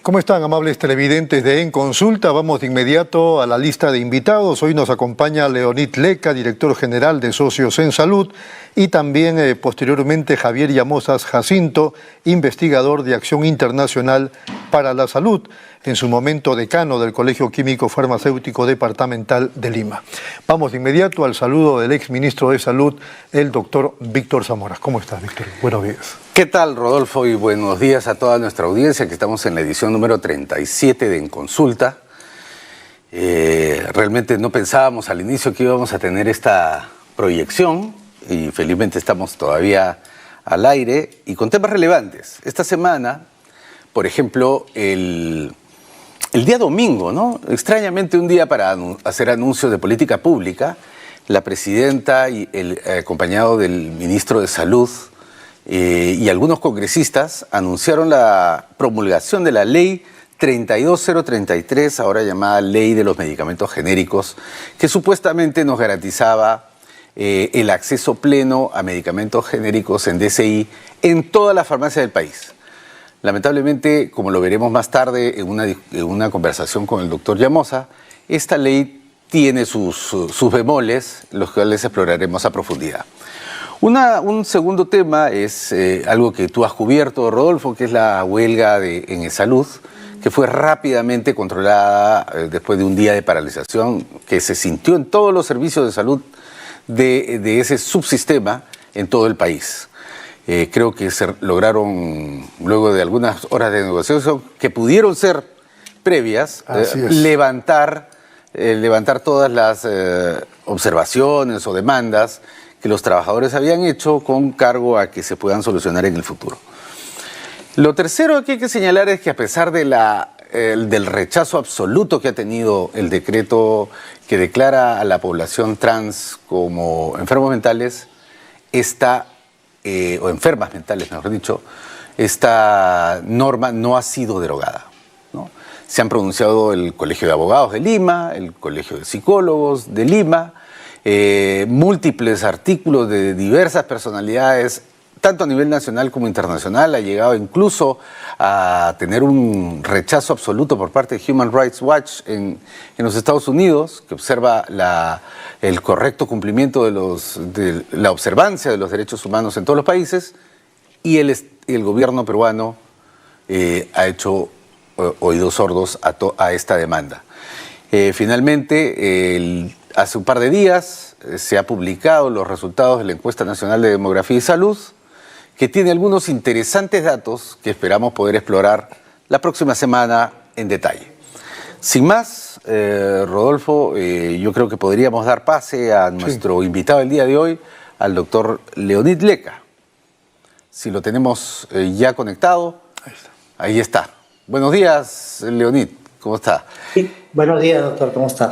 ¿Cómo están, amables televidentes de En Consulta? Vamos de inmediato a la lista de invitados. Hoy nos acompaña Leonid Leca, director general de Socios en Salud, y también posteriormente Javier Llamosas Jacinto, investigador de Acción Internacional para la Salud, en su momento decano del Colegio Químico Farmacéutico Departamental de Lima. Vamos de inmediato al saludo del exministro de Salud, el doctor Víctor Zamora. ¿Cómo estás, Víctor? Buenos días. ¿Qué tal, Rodolfo? Y buenos días a toda nuestra audiencia, que estamos en la edición número 37 de En Consulta. Realmente no pensábamos al inicio que íbamos a tener esta proyección y felizmente estamos todavía al aire y con temas relevantes. Esta semana, por ejemplo, el día domingo, ¿no? Extrañamente un día para hacer anuncios de política pública, la presidenta y acompañado del ministro de Salud y algunos congresistas anunciaron la promulgación de la ley 32033, ahora llamada Ley de los Medicamentos Genéricos, que supuestamente nos garantizaba el acceso pleno a medicamentos genéricos en DCI en todas las farmacias del país. Lamentablemente, como lo veremos más tarde en una conversación con el doctor Llamosa, esta ley tiene sus bemoles, los cuales exploraremos a profundidad. Un segundo tema es algo que tú has cubierto, Rodolfo, que es la huelga en salud, que fue rápidamente controlada después de un día de paralización que se sintió en todos los servicios de salud de ese subsistema en todo el país. Creo que se lograron, luego de algunas horas de negociación, que pudieron ser previas, levantar todas las observaciones o demandas que los trabajadores habían hecho con cargo a que se puedan solucionar en el futuro. Lo tercero que hay que señalar es que a pesar de del rechazo absoluto que ha tenido el decreto que declara a la población trans como enfermos mentales, o enfermas mentales, mejor dicho, esta norma no ha sido derogada, ¿no? Se han pronunciado el Colegio de Abogados de Lima, el Colegio de Psicólogos de Lima, múltiples artículos de diversas personalidades, tanto a nivel nacional como internacional. Ha llegado incluso a tener un rechazo absoluto por parte de Human Rights Watch en los Estados Unidos, que observa el correcto cumplimiento de la observancia de los derechos humanos en todos los países, y el gobierno peruano ha hecho oídos sordos a esta demanda. Finalmente, hace un par de días se han publicado los resultados de la Encuesta Nacional de Demografía y Salud, que tiene algunos interesantes datos que esperamos poder explorar la próxima semana en detalle. Sin más, Rodolfo, yo creo que podríamos dar pase a nuestro invitado del día de hoy, al doctor Leonid Leca. Si lo tenemos ya conectado, ahí está. Buenos días, Leonid, ¿cómo está? Sí, buenos días, doctor, ¿cómo está?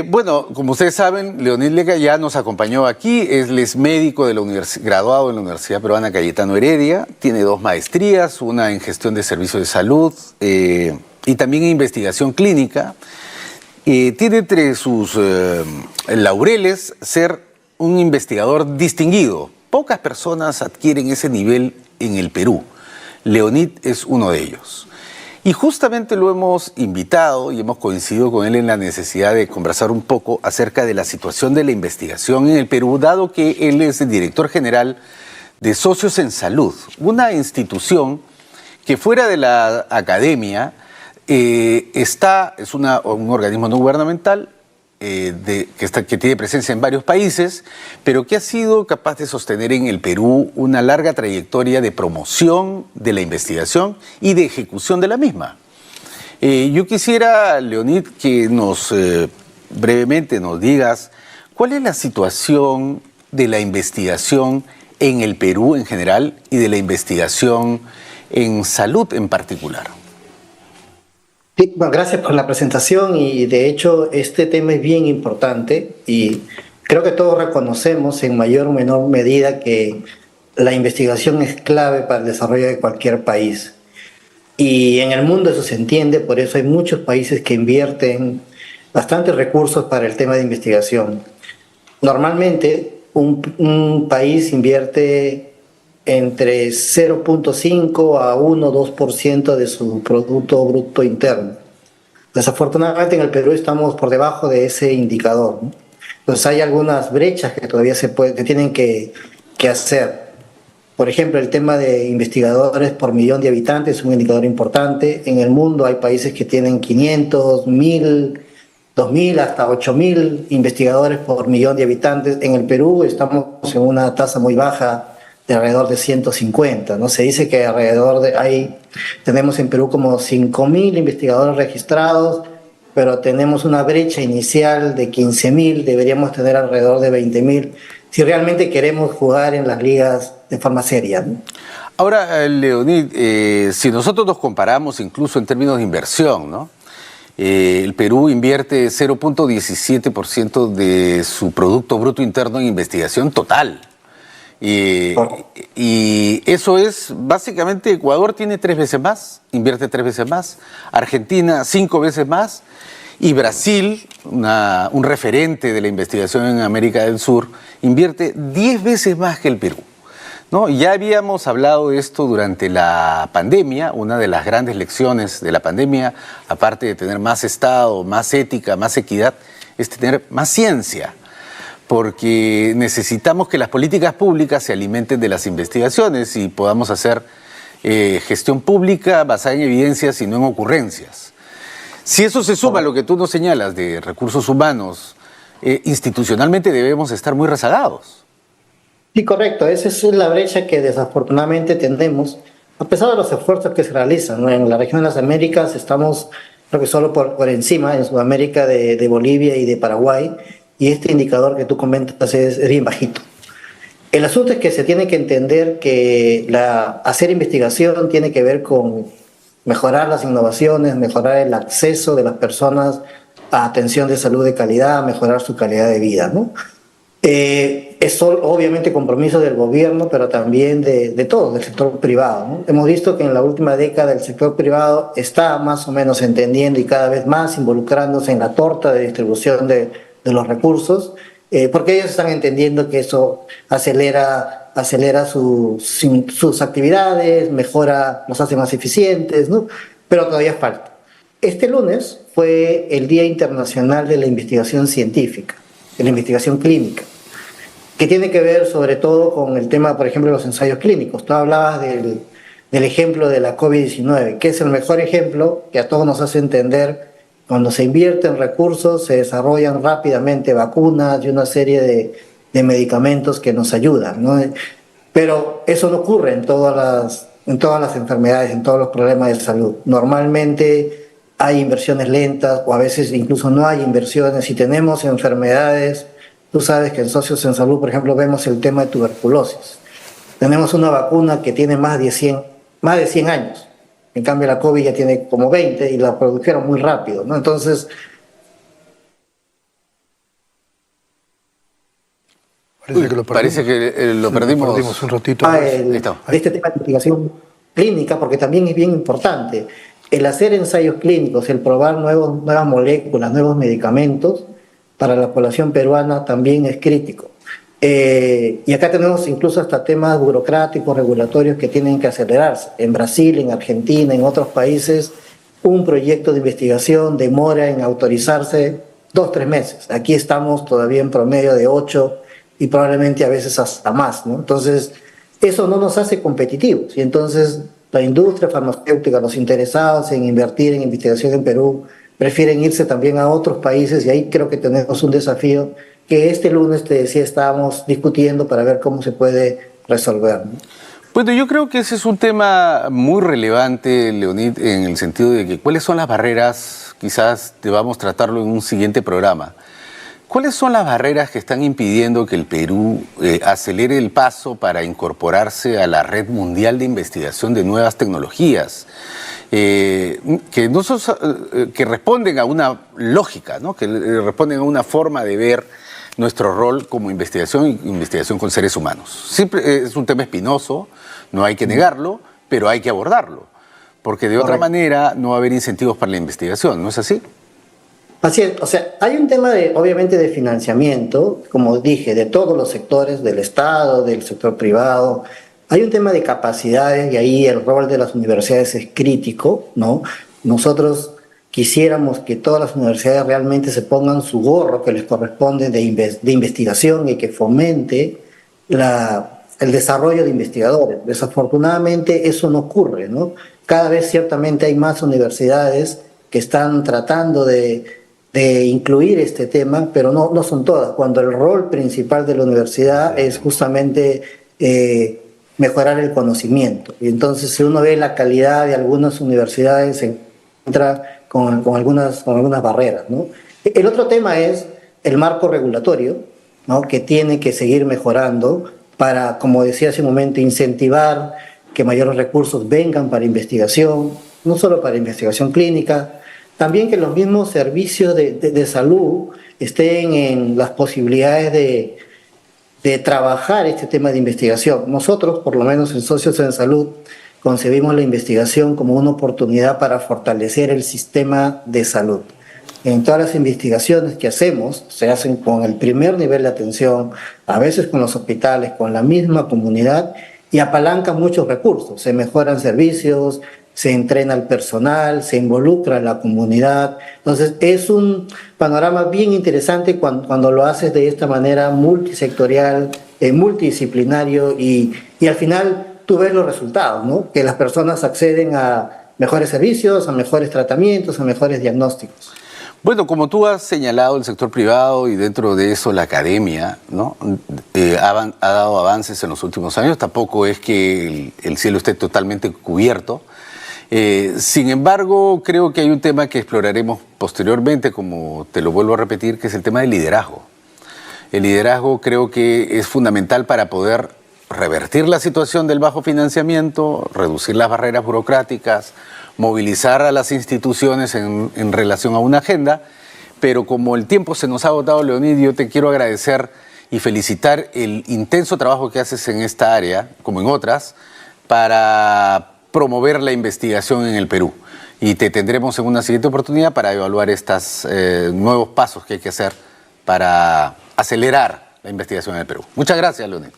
Bueno, como ustedes saben, Leonid Leca ya nos acompañó aquí. Él es médico de graduado en la Universidad Peruana Cayetano Heredia. Tiene 2 maestrías, una en gestión de servicios de salud y también en investigación clínica. Tiene entre sus laureles ser un investigador distinguido. Pocas personas adquieren ese nivel en el Perú. Leonid es uno de ellos. Y justamente lo hemos invitado y hemos coincidido con él en la necesidad de conversar un poco acerca de la situación de la investigación en el Perú, dado que él es el director general de Socios en Salud, una institución que fuera de la academia es un organismo no gubernamental que tiene presencia en varios países, pero que ha sido capaz de sostener en el Perú una larga trayectoria de promoción de la investigación y de ejecución de la misma. Yo quisiera, Leonid, que brevemente nos digas cuál es la situación de la investigación en el Perú en general y de la investigación en salud en particular. Sí, bueno, gracias por la presentación y de hecho este tema es bien importante y creo que todos reconocemos en mayor o menor medida que la investigación es clave para el desarrollo de cualquier país. Y en el mundo eso se entiende, por eso hay muchos países que invierten bastantes recursos para el tema de investigación. Normalmente un país invierte entre 0,5 a 1-2% de su Producto Bruto Interno. Desafortunadamente en el Perú estamos por debajo de ese indicador, ¿no? Entonces hay algunas brechas que todavía que tienen que hacer. Por ejemplo, el tema de investigadores por millón de habitantes es un indicador importante. En el mundo hay países que tienen 500, 1000, 2000, hasta 8000 investigadores por millón de habitantes. En el Perú estamos en una tasa muy baja de alrededor de 150, ¿no? Se dice que tenemos en Perú como 5000 investigadores registrados, pero tenemos una brecha inicial de 15000, deberíamos tener alrededor de 20000, si realmente queremos jugar en las ligas de forma seria, ¿no? Ahora, Leonid, si nosotros nos comparamos incluso en términos de inversión, ¿no? El Perú invierte 0,17% de su Producto Bruto Interno en investigación total. Y eso es, básicamente, Ecuador tiene 3 veces más, invierte 3 veces más, Argentina 5 veces más, y Brasil, un referente de la investigación en América del Sur, invierte 10 veces más que el Perú, ¿no? Ya habíamos hablado de esto durante la pandemia. Una de las grandes lecciones de la pandemia, aparte de tener más Estado, más ética, más equidad, es tener más ciencia, porque necesitamos que las políticas públicas se alimenten de las investigaciones y podamos hacer gestión pública basada en evidencias y no en ocurrencias. Si eso se suma a lo que tú nos señalas de recursos humanos, institucionalmente debemos estar muy rezagados. Sí, correcto. Esa es la brecha que desafortunadamente tenemos, a pesar de los esfuerzos que se realizan, ¿no? En la región de las Américas estamos, creo que solo por encima, en Sudamérica, de Bolivia y de Paraguay, y este indicador que tú comentas es bien bajito. El asunto es que se tiene que entender que hacer investigación tiene que ver con mejorar las innovaciones, mejorar el acceso de las personas a atención de salud de calidad, mejorar su calidad de vida, ¿no? Es obviamente compromiso del gobierno, pero también de todo, del sector privado, ¿no? Hemos visto que en la última década el sector privado está más o menos entendiendo y cada vez más involucrándose en la torta de distribución de los recursos, porque ellos están entendiendo que eso acelera sus actividades, los hace más eficientes, ¿no? Pero todavía falta. Este lunes fue el Día Internacional de la Investigación Científica, de la investigación clínica, que tiene que ver sobre todo con el tema, por ejemplo, de los ensayos clínicos. Tú hablabas del ejemplo de la COVID-19, que es el mejor ejemplo que a todos nos hace entender. Cuando se invierten recursos, se desarrollan rápidamente vacunas y una serie de medicamentos que nos ayudan, ¿no? Pero eso no ocurre en todas las enfermedades, en todos los problemas de salud. Normalmente hay inversiones lentas o a veces incluso no hay inversiones. Si tenemos enfermedades, tú sabes que en Socios en Salud, por ejemplo, vemos el tema de tuberculosis. Tenemos una vacuna que tiene más de 100 años. En cambio, la COVID ya tiene como 20 y la produjeron muy rápido, ¿no? Entonces, parece que lo perdimos un ratito. de este tema de investigación clínica, porque también es bien importante. El hacer ensayos clínicos, el probar nuevas moléculas, nuevos medicamentos, para la población peruana también es crítico. Y acá tenemos incluso hasta temas burocráticos, regulatorios que tienen que acelerarse. En Brasil, en Argentina, en otros países, un proyecto de investigación demora en autorizarse 2-3 meses. Aquí estamos todavía en promedio de 8 y probablemente a veces hasta más, ¿no? Entonces, eso no nos hace competitivos. Y entonces la industria farmacéutica, los interesados en invertir en investigación en Perú, prefieren irse también a otros países, y ahí creo que tenemos un desafío que este lunes, te decía, estábamos discutiendo para ver cómo se puede resolver, ¿no? Bueno, yo creo que ese es un tema muy relevante, Leonid, en el sentido de que cuáles son las barreras, quizás debamos tratarlo en un siguiente programa. ¿Cuáles son las barreras que están impidiendo que el Perú acelere el paso para incorporarse a la red mundial de investigación de nuevas tecnologías? Que responden a una lógica, ¿no? Que responden a una forma de ver nuestro rol como investigación con seres humanos. Siempre es un tema espinoso, no hay que negarlo, pero hay que abordarlo, porque de otra manera no va a haber incentivos para la investigación, ¿no es así? Así es, o sea, hay un tema obviamente de financiamiento, como dije, de todos los sectores, del Estado, del sector privado, Hay un tema de capacidades y ahí el rol de las universidades es crítico, ¿no? Nosotros quisiéramos que todas las universidades realmente se pongan su gorro que les corresponde de investigación y que fomente el desarrollo de investigadores. Desafortunadamente eso no ocurre, ¿no? Cada vez ciertamente hay más universidades que están tratando de incluir este tema, pero no son todas, cuando el rol principal de la universidad es justamente mejorar el conocimiento. Y entonces, si uno ve la calidad de algunas universidades, se encuentra con algunas barreras, ¿no? El otro tema es el marco regulatorio, ¿no? Que tiene que seguir mejorando para, como decía hace un momento, incentivar que mayores recursos vengan para investigación, no solo para investigación clínica, también que los mismos servicios de salud estén en las posibilidades de trabajar este tema de investigación. Nosotros, por lo menos en Socios en Salud, concebimos la investigación como una oportunidad para fortalecer el sistema de salud. En todas las investigaciones que hacemos, se hacen con el primer nivel de atención, a veces con los hospitales, con la misma comunidad, y apalancan muchos recursos, se mejoran servicios, se entrena al personal, se involucra a la comunidad. Entonces, es un panorama bien interesante cuando lo haces de esta manera multisectorial, multidisciplinario, y al final tú ves los resultados, ¿no? Que las personas acceden a mejores servicios, a mejores tratamientos, a mejores diagnósticos. Bueno, como tú has señalado, el sector privado y dentro de eso la academia, ¿no? Ha dado avances en los últimos años. Tampoco es que el cielo esté totalmente cubierto. Sin embargo, creo que hay un tema que exploraremos posteriormente, como te lo vuelvo a repetir, que es el tema del liderazgo. El liderazgo creo que es fundamental para poder revertir la situación del bajo financiamiento, reducir las barreras burocráticas, movilizar a las instituciones en relación a una agenda, pero como el tiempo se nos ha agotado, Leonid, yo te quiero agradecer y felicitar el intenso trabajo que haces en esta área, como en otras, para promover la investigación en el Perú. Y te tendremos en una siguiente oportunidad para evaluar estos nuevos pasos que hay que hacer para acelerar la investigación en el Perú. Muchas gracias, Leonid.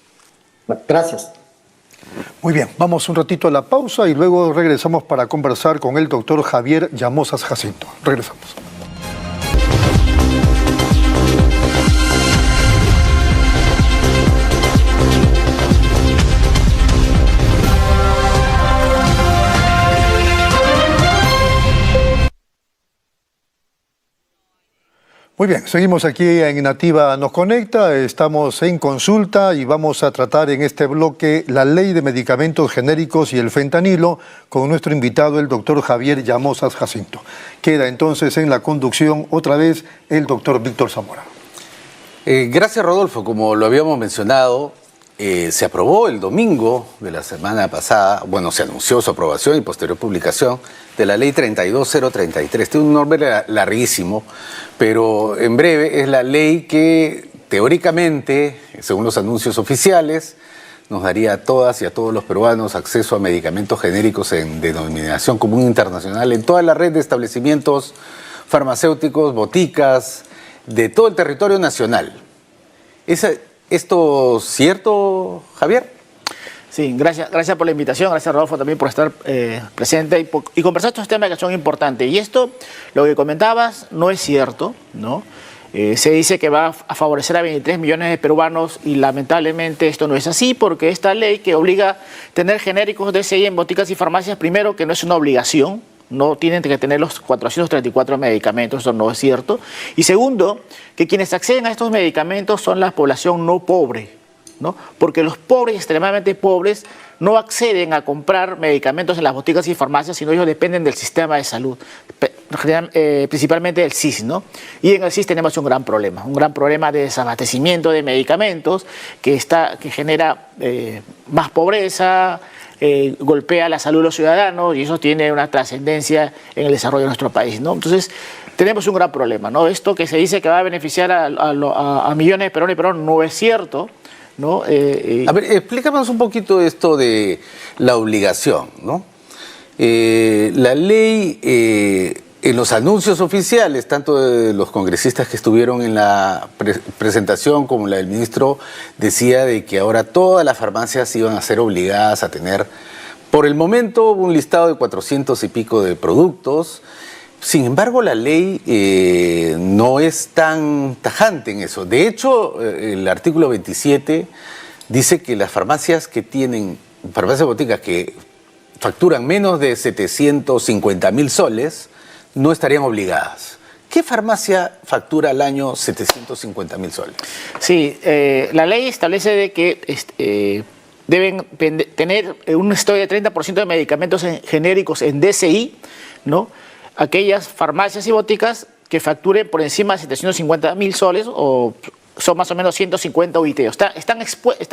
Gracias. Muy bien, vamos un ratito a la pausa y luego regresamos para conversar con el doctor Javier Llamosas Jacinto. Regresamos. Muy bien, seguimos aquí en Nativa Nos Conecta, estamos en consulta y vamos a tratar en este bloque la ley de medicamentos genéricos y el fentanilo con nuestro invitado, el doctor Javier Llamosas Jacinto. Queda entonces en la conducción otra vez el doctor Víctor Zamora. Gracias, Rodolfo. Como lo habíamos mencionado, se aprobó el domingo de la semana pasada, bueno, se anunció su aprobación y posterior publicación de la ley 32033. Tiene un nombre larguísimo, pero en breve es la ley que teóricamente, según los anuncios oficiales, nos daría a todas y a todos los peruanos acceso a medicamentos genéricos en denominación común internacional en toda la red de establecimientos farmacéuticos, boticas, de todo el territorio nacional. ¿Es esto cierto, Javier? Sí, gracias por la invitación, gracias Rodolfo también por estar presente y conversar estos temas que son importantes. Y esto, lo que comentabas, no es cierto, ¿no? Se dice que va a favorecer a 23 millones de peruanos y lamentablemente esto no es así, porque esta ley que obliga a tener genéricos DCI en boticas y farmacias, primero que no es una obligación, no tienen que tener los 434 medicamentos, eso no es cierto. Y segundo, que quienes acceden a estos medicamentos son la población no pobre, ¿no? Porque los pobres, extremadamente pobres, no acceden a comprar medicamentos en las boticas y farmacias, sino ellos dependen del sistema de salud, principalmente del SIS, ¿no? Y en el SIS tenemos un gran problema de desabastecimiento de medicamentos que genera más pobreza, golpea la salud de los ciudadanos y eso tiene una trascendencia en el desarrollo de nuestro país, ¿no? Entonces, tenemos un gran problema, ¿no? Esto que se dice que va a beneficiar a millones de peruanos y peruanos no es cierto, ¿no? A ver, explícanos un poquito esto de la obligación, ¿no? La ley En los anuncios oficiales, tanto de los congresistas que estuvieron en la presentación como la del ministro, decía de que ahora todas las farmacias iban a ser obligadas a tener, por el momento, un listado de 400 y pico de productos. Sin embargo, la ley no es tan tajante en eso. De hecho, el artículo 27 dice que las farmacias que tienen, farmacias boticas que facturan menos de 750.000 soles, no estarían obligadas. ¿Qué farmacia factura al año 750.000 soles? Sí, la ley establece de que deben tener un stock de 30% de medicamentos genéricos en DCI, ¿no? Aquellas farmacias y boticas que facturen por encima de 750.000 soles o son más o menos 150 UIT. Están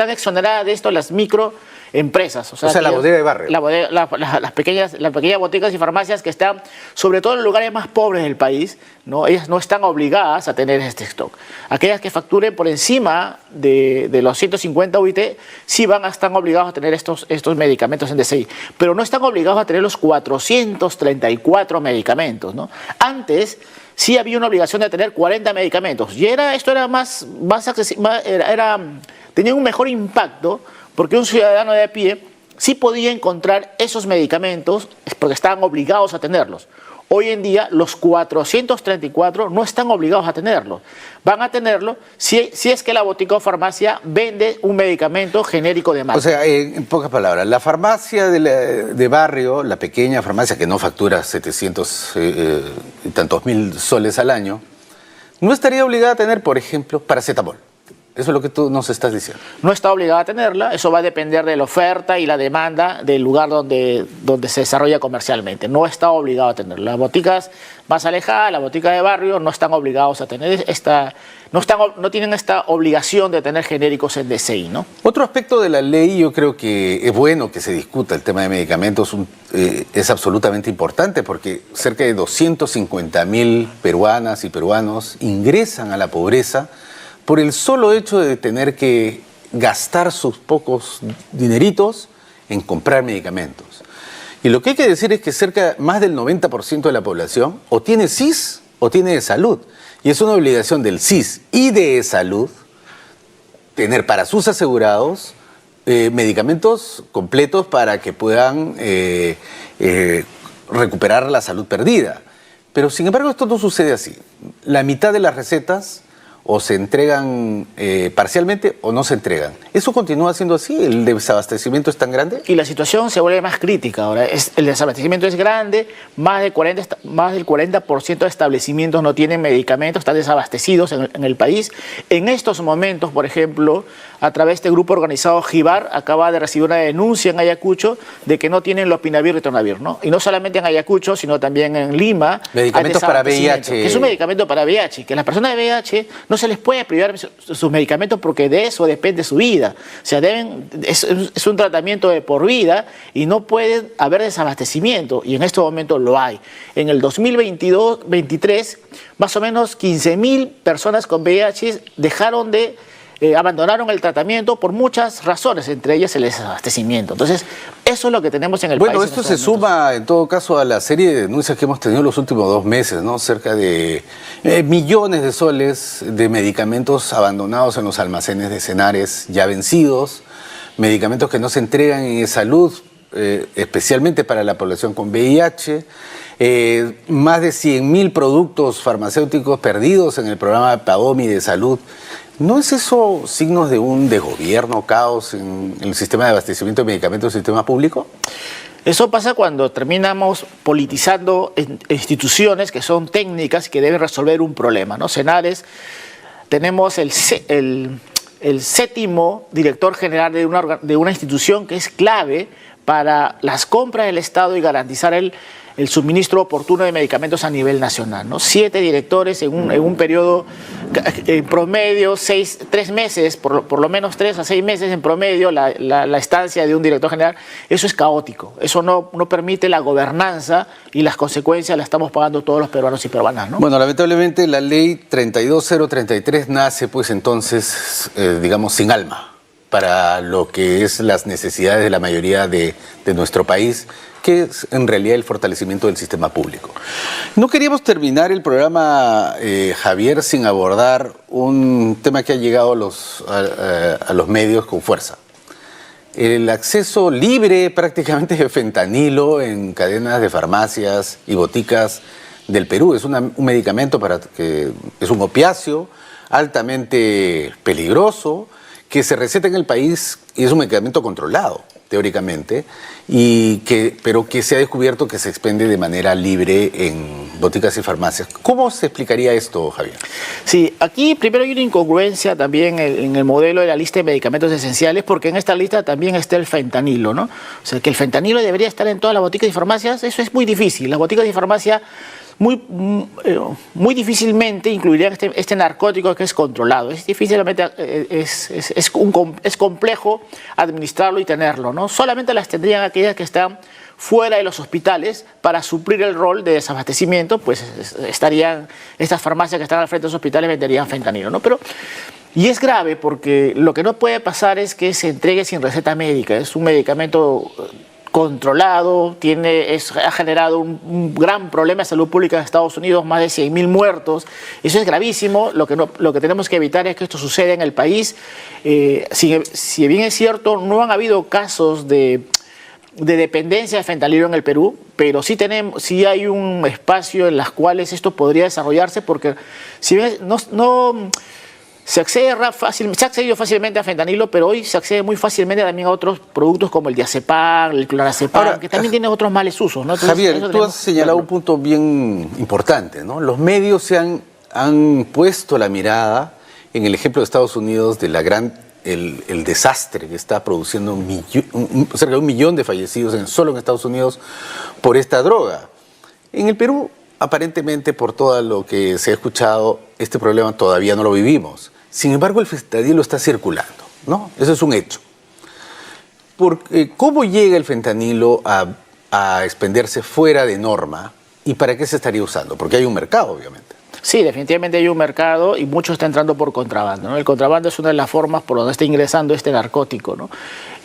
exoneradas de esto las microempresas. O sea la bodega de barrio. Las pequeñas boticas y farmacias que están, sobre todo en los lugares más pobres del país, ¿no? Ellas no están obligadas a tener este stock. Aquellas que facturen por encima de los 150 UIT, sí están obligados a tener estos medicamentos en DCI. Pero no están obligados a tener los 434 medicamentos, ¿no? Antes sí había una obligación de tener 40 medicamentos. Y esto era más accesible, tenía un mejor impacto, porque un ciudadano de a pie sí podía encontrar esos medicamentos porque estaban obligados a tenerlos. Hoy en día los 434 no están obligados a tenerlo. Van a tenerlo si es que la botica o farmacia vende un medicamento genérico de marca. O sea, en pocas palabras, la farmacia de barrio, la pequeña farmacia que no factura 700 y tantos mil soles al año, no estaría obligada a tener, por ejemplo, paracetamol. Eso es lo que tú nos estás diciendo. No está obligada a tenerla, eso va a depender de la oferta y la demanda del lugar donde se desarrolla comercialmente. No está obligado a tenerla. Las boticas más alejadas, las boticas de barrio, no están obligados a tener no tienen esta obligación de tener genéricos en DCI, ¿no? Otro aspecto de la ley, yo creo que es bueno que se discuta el tema de medicamentos, es absolutamente importante porque cerca de 250.000 peruanas y peruanos ingresan a la pobreza por el solo hecho de tener que gastar sus pocos dineritos en comprar medicamentos. Y lo que hay que decir es que más del 90% de la población o tiene SIS o tiene de salud. Y es una obligación del SIS y de salud tener para sus asegurados medicamentos completos para que puedan recuperar la salud perdida. Pero sin embargo esto no sucede así. La mitad de las recetas o se entregan parcialmente o no se entregan. ¿Eso continúa siendo así? ¿El desabastecimiento es tan grande? Y la situación se vuelve más crítica ahora. El desabastecimiento es grande, más del 40% de establecimientos no tienen medicamentos, están desabastecidos en el país. En estos momentos, por ejemplo, a través de este grupo organizado GIBAR, acaba de recibir una denuncia en Ayacucho de que no tienen Lopinavir y Ritonavir, ¿no? Y no solamente en Ayacucho, sino también en Lima. Medicamentos para VIH. Que es un medicamento para VIH, que las personas de VIH no se les puede privar sus medicamentos porque de eso depende su vida. O sea, es un tratamiento de por vida y no puede haber desabastecimiento. Y en este momento lo hay. En el 2022-23, más o menos 15.000 personas con VIH abandonaron el tratamiento por muchas razones, entre ellas el desabastecimiento. Entonces, eso es lo que tenemos en el país. Bueno, esto se suma en todo caso a la serie de denuncias que hemos tenido los últimos 2 meses, ¿no? Cerca de millones de soles de medicamentos abandonados en los almacenes de Cenares ya vencidos, medicamentos que no se entregan en salud, especialmente para la población con VIH, más de 100.000 productos farmacéuticos perdidos en el programa PAOMI de salud. ¿No es eso signos de un desgobierno, caos en el sistema de abastecimiento de medicamentos del sistema público? Eso pasa cuando terminamos politizando instituciones que son técnicas y que deben resolver un problema, ¿no? Cenares, tenemos el 7º director general de una institución que es clave para las compras del Estado y garantizar el suministro oportuno de medicamentos a nivel nacional, ¿no? 7 directores en un periodo, en promedio, 3 meses, por lo menos 3 a 6 meses en promedio, la estancia de un director general. Eso es caótico, eso no permite la gobernanza y las consecuencias las estamos pagando todos los peruanos y peruanas, ¿no? Bueno, lamentablemente la ley 32033 nace pues entonces, digamos, sin alma para lo que es las necesidades de la mayoría de nuestro país, que es en realidad el fortalecimiento del sistema público. No queríamos terminar el programa, Javier, sin abordar un tema que ha llegado a los medios con fuerza. El acceso libre prácticamente de fentanilo en cadenas de farmacias y boticas del Perú. Es un medicamento que es un opiáceo altamente peligroso que se receta en el país y es un medicamento controlado, teóricamente, pero que se ha descubierto que se expende de manera libre en boticas y farmacias. ¿Cómo se explicaría esto, Javier? Sí, aquí primero hay una incongruencia también en el modelo de la lista de medicamentos esenciales, porque en esta lista también está el fentanilo, ¿no? O sea, que el fentanilo debería estar en todas las boticas y farmacias, eso es muy difícil. Las boticas y farmacias muy difícilmente incluirían este narcótico que es controlado. Es difícilmente, es complejo administrarlo y tenerlo, ¿no? Solamente las tendrían aquellas que están fuera de los hospitales para suplir el rol de desabastecimiento, pues estarían estas farmacias que están al frente de los hospitales venderían fentanilo, ¿no? Y es grave porque lo que no puede pasar es que se entregue sin receta médica. Es un medicamento controlado, ha generado un gran problema de salud pública en Estados Unidos, más de 100.000 muertos. Eso es gravísimo. Lo que tenemos que evitar es que esto suceda en el país. Si bien es cierto, no han habido casos de dependencia de fentanilo en el Perú, pero sí hay un espacio en los cuales esto podría desarrollarse, porque si bien se ha accedido fácilmente a fentanilo, pero hoy se accede muy fácilmente también a otros productos como el diazepam, el clorazepam, que también tienen otros males usos, ¿no? Entonces, Javier, tú has señalado un punto bien importante, ¿no? Los medios han puesto la mirada en el ejemplo de Estados Unidos de el desastre que está produciendo cerca de 1 millón de fallecidos solo en Estados Unidos por esta droga. En el Perú, aparentemente, por todo lo que se ha escuchado, este problema todavía no lo vivimos. Sin embargo, el fentanilo está circulando, ¿no? Eso es un hecho. ¿Cómo llega el fentanilo a expenderse fuera de norma y para qué se estaría usando? Porque hay un mercado, obviamente. Sí, definitivamente hay un mercado y mucho está entrando por contrabando, ¿no? El contrabando es una de las formas por donde está ingresando este narcótico, ¿no?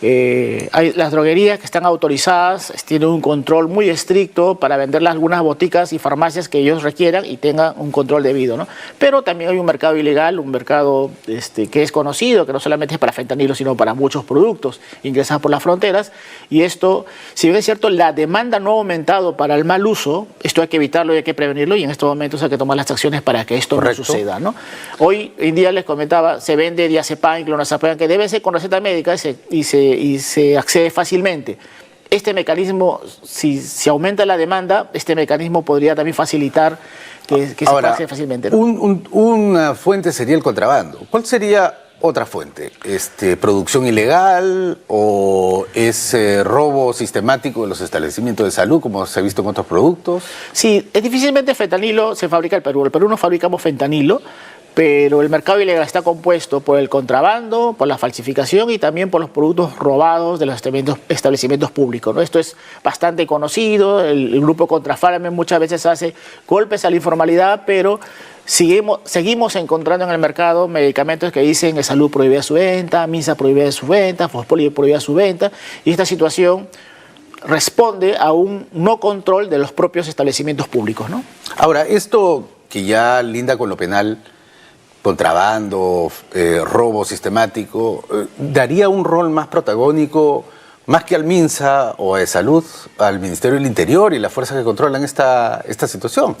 Las droguerías que están autorizadas tienen un control muy estricto para venderlas a algunas boticas y farmacias que ellos requieran y tengan un control debido, ¿no? Pero también hay un mercado ilegal, un mercado que es conocido, que no solamente es para fentanilo, sino para muchos productos ingresados por las fronteras. Y esto, si bien es cierto, la demanda no ha aumentado para el mal uso, esto hay que evitarlo y hay que prevenirlo, y en estos momentos hay que tomar las acciones para que esto no suceda, ¿no? Hoy en día les comentaba, se vende diazepam y clonazepam, que debe ser con receta médica y se accede fácilmente. Este mecanismo, si aumenta la demanda, este mecanismo podría también facilitar que se acceda fácilmente, ¿no? Una fuente sería el contrabando. ¿Cuál sería otra fuente? ¿Producción ilegal o es robo sistemático de los establecimientos de salud, como se ha visto en otros productos? Sí, difícilmente fentanilo se fabrica en el Perú. En el Perú no fabricamos fentanilo, pero el mercado ilegal está compuesto por el contrabando, por la falsificación y también por los productos robados de los establecimientos públicos, ¿no? Esto es bastante conocido. El grupo Contrafarme muchas veces hace golpes a la informalidad, pero seguimos encontrando en el mercado medicamentos que dicen que Salud prohibida su venta, Minsa prohibida su venta, Fospolio prohibida su venta, y esta situación responde a un no control de los propios establecimientos públicos, ¿no? Ahora, esto que ya linda con lo penal, contrabando, robo sistemático, ¿daría un rol más protagónico, más que al MINSA o a Salud, al Ministerio del Interior y las fuerzas que controlan esta situación?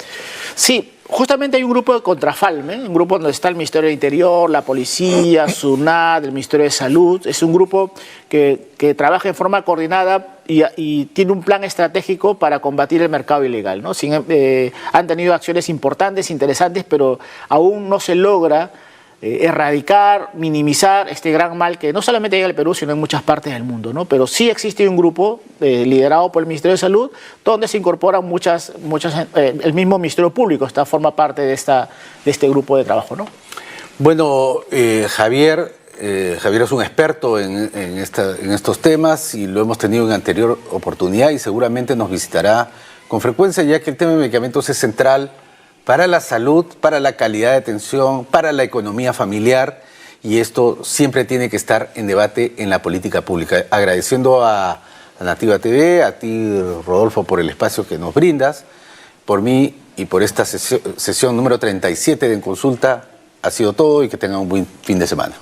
Sí, justamente hay un grupo de Contrafalme, un grupo donde está el Ministerio del Interior, la Policía, SUNAT, el Ministerio de Salud. Es un grupo que trabaja en forma coordinada y tiene un plan estratégico para combatir el mercado ilegal, ¿no? Han tenido acciones importantes, interesantes, pero aún no se logra erradicar, minimizar este gran mal que no solamente llega al Perú, sino en muchas partes del mundo, ¿no? Pero sí existe un grupo liderado por el Ministerio de Salud, donde se incorporan el mismo Ministerio Público forma parte de este grupo de trabajo, ¿no? Bueno, Javier es un experto en estos temas y lo hemos tenido en anterior oportunidad y seguramente nos visitará con frecuencia, ya que el tema de medicamentos es central para la salud, para la calidad de atención, para la economía familiar, y esto siempre tiene que estar en debate en la política pública. Agradeciendo a a Nativa TV, a ti, Rodolfo, por el espacio que nos brindas. Por mí y por esta sesión número 37 de En Consulta ha sido todo y que tengan un buen fin de semana.